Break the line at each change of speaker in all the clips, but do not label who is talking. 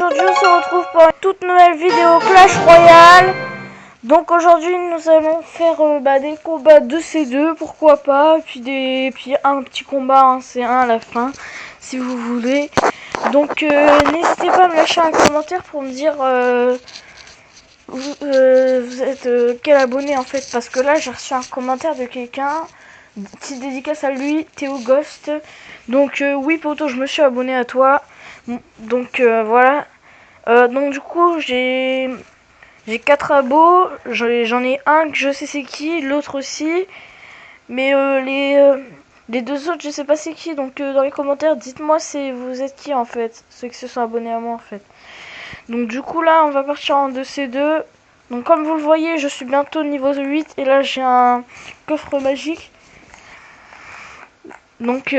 aujourd'hui on se retrouve pour une toute nouvelle vidéo Clash Royale. Donc aujourd'hui nous allons faire des combats 2C2, pourquoi pas, et puis un petit combat 1C1 à la fin, si vous voulez. Donc n'hésitez pas à me lâcher un commentaire pour me dire vous êtes quel abonné en fait, parce que là j'ai reçu un commentaire de quelqu'un, petite dédicace à lui, Théo Ghost. Donc oui poto, je me suis abonné à toi. Donc voilà. Donc du coup j'ai 4 abos, j'en ai un que je sais c'est qui, l'autre aussi, mais les deux autres je sais pas c'est qui, donc dans les commentaires dites-moi si vous êtes qui en fait, ceux qui se sont abonnés à moi en fait. Donc du coup là on va partir en 2C2, donc comme vous le voyez je suis bientôt niveau 8 et là j'ai un coffre magique. Donc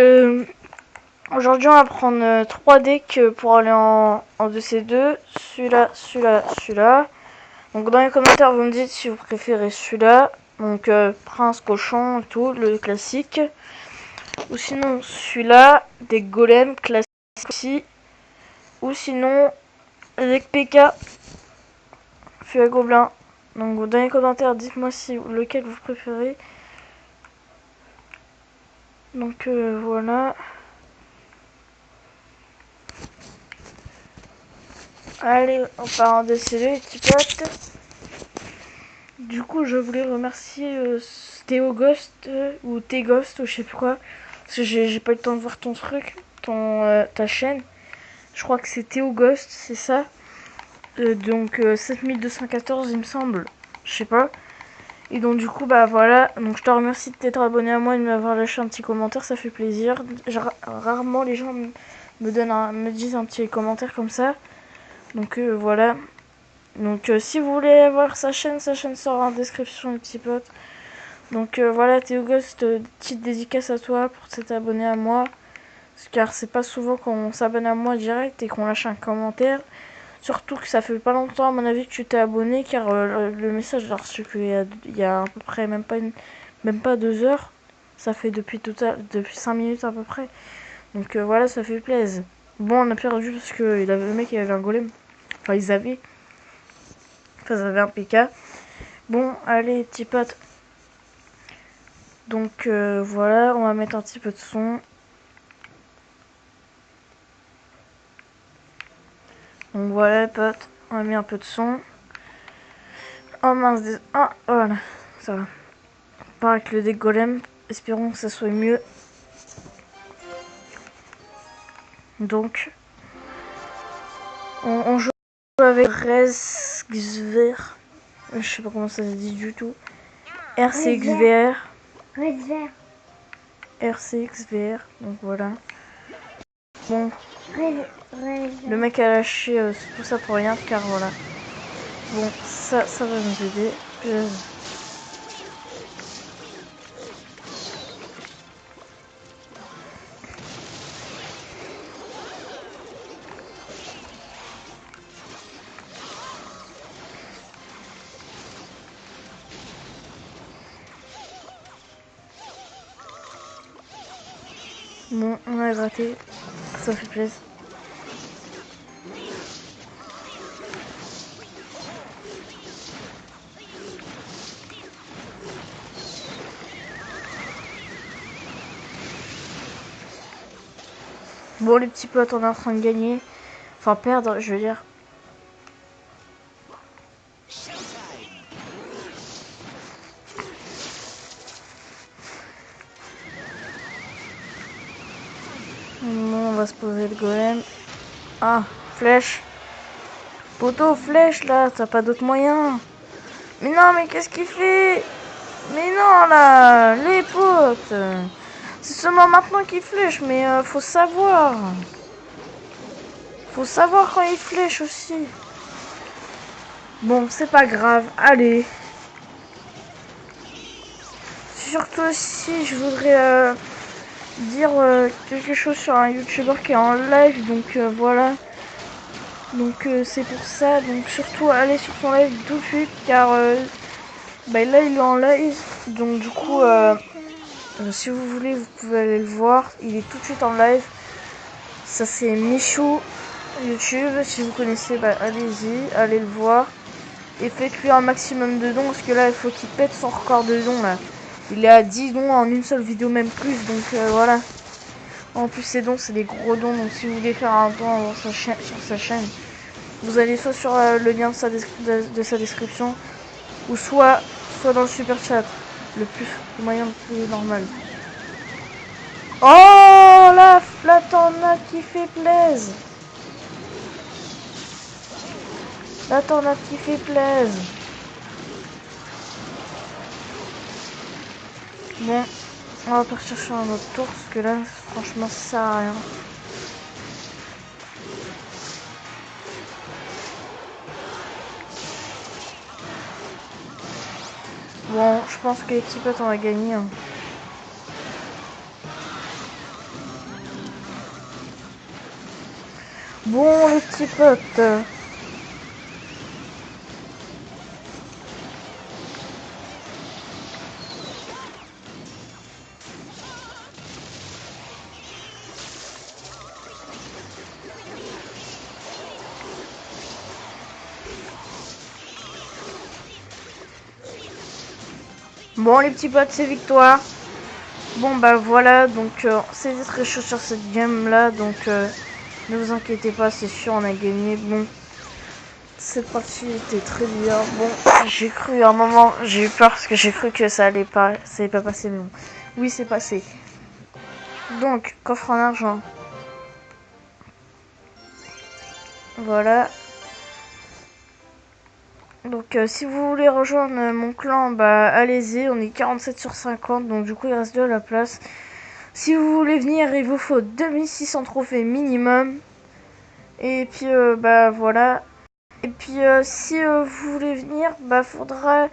aujourd'hui on va prendre 3 decks pour aller en 2C2, celui-là, celui-là, celui-là. Donc dans les commentaires vous me dites si vous préférez celui-là, donc prince, cochon, tout, le classique. Ou sinon celui-là, des golems classiques aussi. Ou sinon avec PK, feu à gobelin. Donc dans les commentaires dites-moi si lequel vous préférez. Donc voilà. Allez, on part en DCD les petits potes. Du coup, je voulais remercier Théo Ghost ou T-Ghost ou je sais plus quoi. Parce que j'ai pas eu le temps de voir ton truc, ta chaîne. Je crois que c'est Théo Ghost, c'est ça. Donc 7214 il me semble. Je sais pas. Et donc du coup, bah voilà. Donc je te remercie de t'être abonné à moi et de m'avoir lâché un petit commentaire, ça fait plaisir. Rarement les gens me disent un petit commentaire comme ça. Donc voilà. Donc si vous voulez avoir sa chaîne sera en description les petits potes. Donc voilà Théo Ghost, petite dédicace à toi pour t'être abonné à moi. Car c'est pas souvent qu'on s'abonne à moi direct et qu'on lâche un commentaire. Surtout que ça fait pas longtemps à mon avis que tu t'es abonné, car le message j'ai reçu il y a à peu près même pas 2 heures. Ça fait depuis 5 minutes à peu près. Donc voilà, ça fait plaisir. Bon, on a perdu parce que le mec il avait un golem. Enfin ils avaient un PK. Bon, allez, petits potes. Donc voilà, on va mettre un petit peu de son. Donc voilà, les potes, on a mis un peu de son. Oh mince, ah, voilà, ça va. Pas avec le deck golem, espérons que ça soit mieux. Donc, on joue avec RCXVR. Je sais pas comment ça se dit du tout. RCXVR. RCXVR, donc voilà. Bon, le mec a lâché tout ça pour rien, car voilà. Bon, ça va nous aider. Bon, on a gratté, ça fait plaisir. Bon, les petits potes, on est en train de gagner. Enfin, perdre, je veux dire. Bon, on va se poser le golem. Ah, flèche. Poteau, flèche, là, t'as pas d'autre moyen. Mais non, mais qu'est-ce qu'il fait? Mais non, là, les potes. C'est seulement maintenant qu'il flèche, mais faut savoir. Faut savoir quand il flèche aussi. Bon, c'est pas grave, allez. Surtout aussi, je voudrais dire quelque chose sur un youtubeur qui est en live, donc voilà. Donc c'est pour ça, donc surtout allez sur son live tout de suite, car là il est en live, donc du coup si vous voulez vous pouvez aller le voir, il est tout de suite en live. Ça c'est Michou, YouTube. Si vous connaissez, bah, allez-y, allez le voir. Et faites-lui un maximum de dons, parce que là, il faut qu'il pète son record de dons, là. Il est à 10 dons en une seule vidéo, même plus, donc voilà. En plus, ces dons, c'est des gros dons, donc si vous voulez faire un don sur sa chaîne, vous allez soit sur le lien de sa description, ou soit dans le super chat, le moyen le plus normal. Oh la tornade qui fait plaise. La tornade qui fait plaise. Bon, on va partir sur un autre tour parce que là, franchement, ça sert à rien. Bon, je pense que l'équipe on va gagner. Hein. Bon, les petits potes. Bon, les petits potes, c'est victoire. Bon, bah voilà, donc c'était très chaud sur cette game là, donc ne vous inquiétez pas, c'est sûr, on a gagné. Bon, cette partie était très bien. Bon, j'ai cru à un moment, j'ai eu peur parce que j'ai cru que ça allait pas passer, mais bon. Oui, c'est passé. Donc, coffre en argent. Voilà. Donc, si vous voulez rejoindre mon clan, bah allez-y. On est 47 sur 50, donc du coup, il reste de la place. Si vous voulez venir, il vous faut 2600 trophées minimum. Et puis, bah voilà. Et puis, si vous voulez venir, bah faudra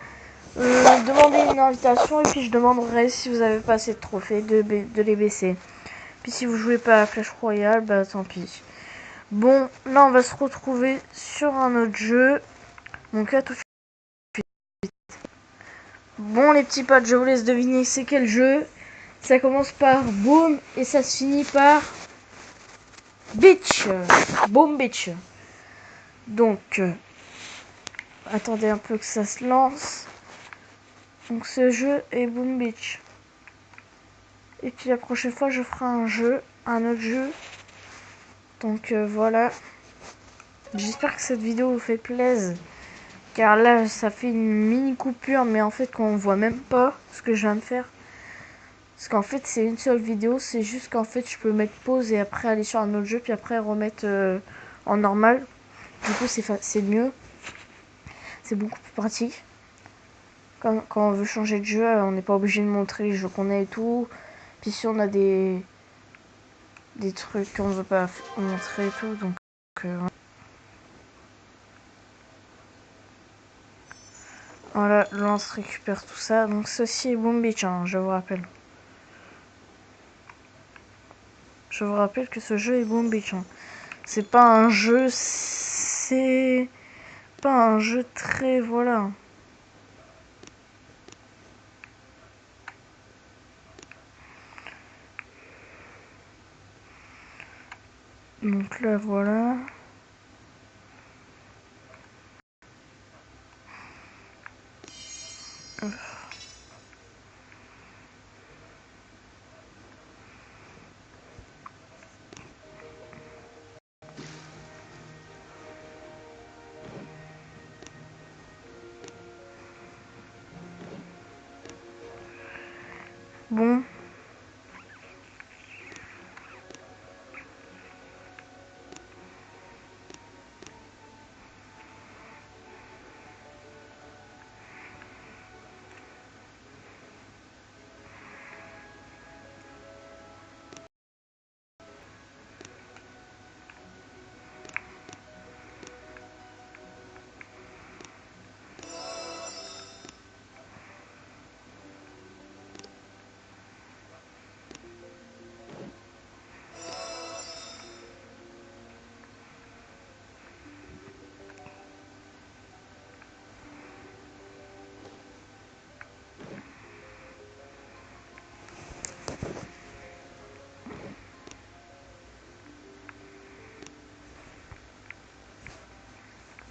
demander une invitation. Et puis, je demanderai si vous avez pas assez de trophées de les baisser. Puis, si vous jouez pas à Clash Royale, bah tant pis. Bon, là, on va se retrouver sur un autre jeu. Donc, à tout de suite. Bon, les petits potes, je vous laisse deviner c'est quel jeu. Ça commence par Boom et ça se finit par Beach. Boom Beach. Donc, attendez un peu que ça se lance. Donc, ce jeu est Boom Beach. Et puis, la prochaine fois, je ferai un autre jeu. Donc, voilà. J'espère que cette vidéo vous fait plaisir. Car là, ça fait une mini coupure, mais en fait, qu'on voit même pas ce que je viens de faire. Parce qu'en fait, c'est une seule vidéo. C'est juste qu'en fait, je peux mettre pause et après aller sur un autre jeu, puis après remettre en normal. Du coup, c'est mieux. C'est beaucoup plus pratique. Quand on veut changer de jeu, on n'est pas obligé de montrer les jeux qu'on a et tout. Puis si on a des trucs qu'on veut pas montrer et tout, donc voilà, lance récupère tout ça. Donc ceci est Boom Beach, hein, je vous rappelle. Je vous rappelle que ce jeu est Boom Beach. Hein. C'est pas un jeu, c'est pas un jeu très voilà. Donc là voilà. Bon.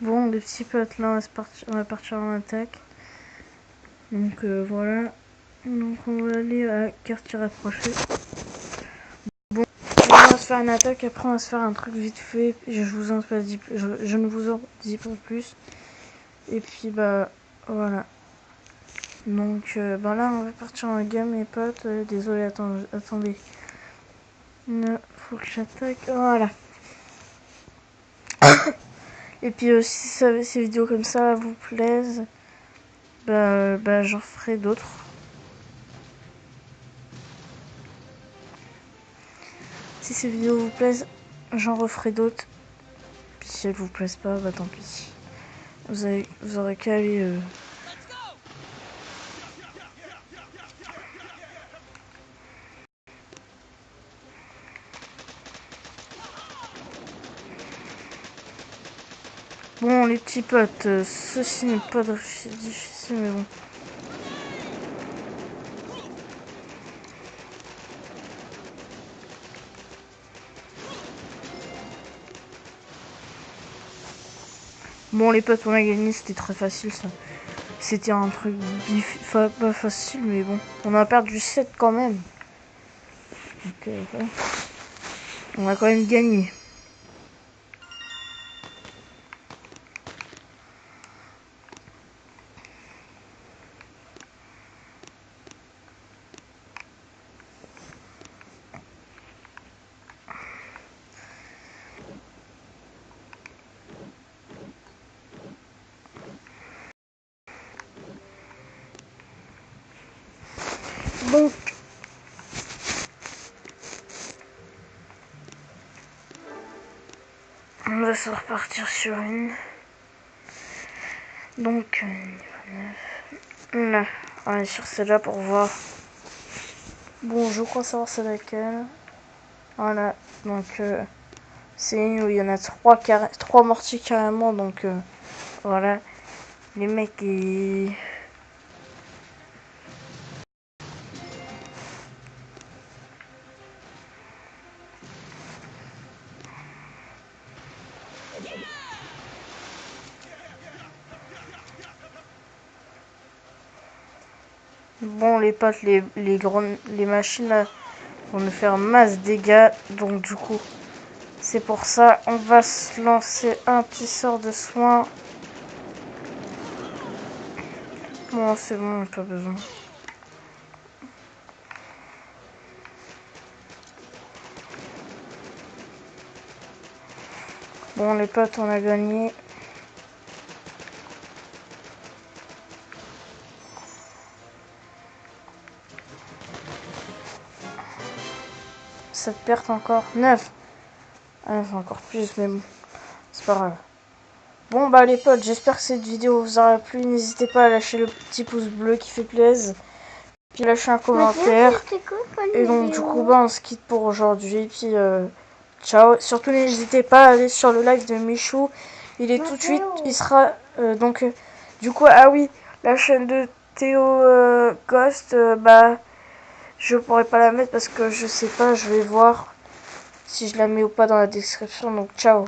Bon, les petits potes, là, on va partir en attaque. Donc, voilà. Donc, on va aller à quartier rapproché. Bon, on va se faire une attaque, après on va se faire un truc vite fait. Je ne vous en dis pas plus. Et puis, bah, voilà. Donc, bah là, on va partir en game, mes potes. Désolé, attendez. Il faut que j'attaque. Voilà. Et puis, si ces vidéos comme ça vous plaisent, bah j'en ferai d'autres. Si ces vidéos vous plaisent, j'en referai d'autres. Puis si elles vous plaisent pas, bah tant pis. Vous aurez qu'à aller... Bon, les petits potes, ceci n'est pas difficile, mais bon. Bon, les potes, on a gagné, c'était très facile ça. C'était un truc pas facile, mais bon. On a perdu 7 quand même. Donc, ouais. On a quand même gagné. Donc, on va se repartir sur une. Donc, là, on est sur celle-là pour voir. Bon, je crois savoir c'est laquelle. Voilà, donc c'est une où il y en a 3 mortiers carrément, donc voilà. Les mecs, ils... Bon, les potes, les machines là, vont nous faire masse dégâts, donc du coup, c'est pour ça, on va se lancer un petit sort de soin. Bon, c'est bon, pas besoin. Bon, les potes, on a gagné. Cette perte encore. 9. Ah, c'est encore plus, mais bon, c'est pas grave. Bon, bah les potes, j'espère que cette vidéo vous aura plu. N'hésitez pas à lâcher le petit pouce bleu qui fait plaisir. Puis lâcher un commentaire. Et donc, du coup, bah, on se quitte pour aujourd'hui. Puis, ciao. Surtout, n'hésitez pas à aller sur le live de Michou. Il est tout de suite. Il sera. Donc, du coup, ah oui, la chaîne de Théo Ghost, bah, je pourrais pas la mettre parce que je sais pas. Je vais voir si je la mets ou pas dans la description. Donc, ciao.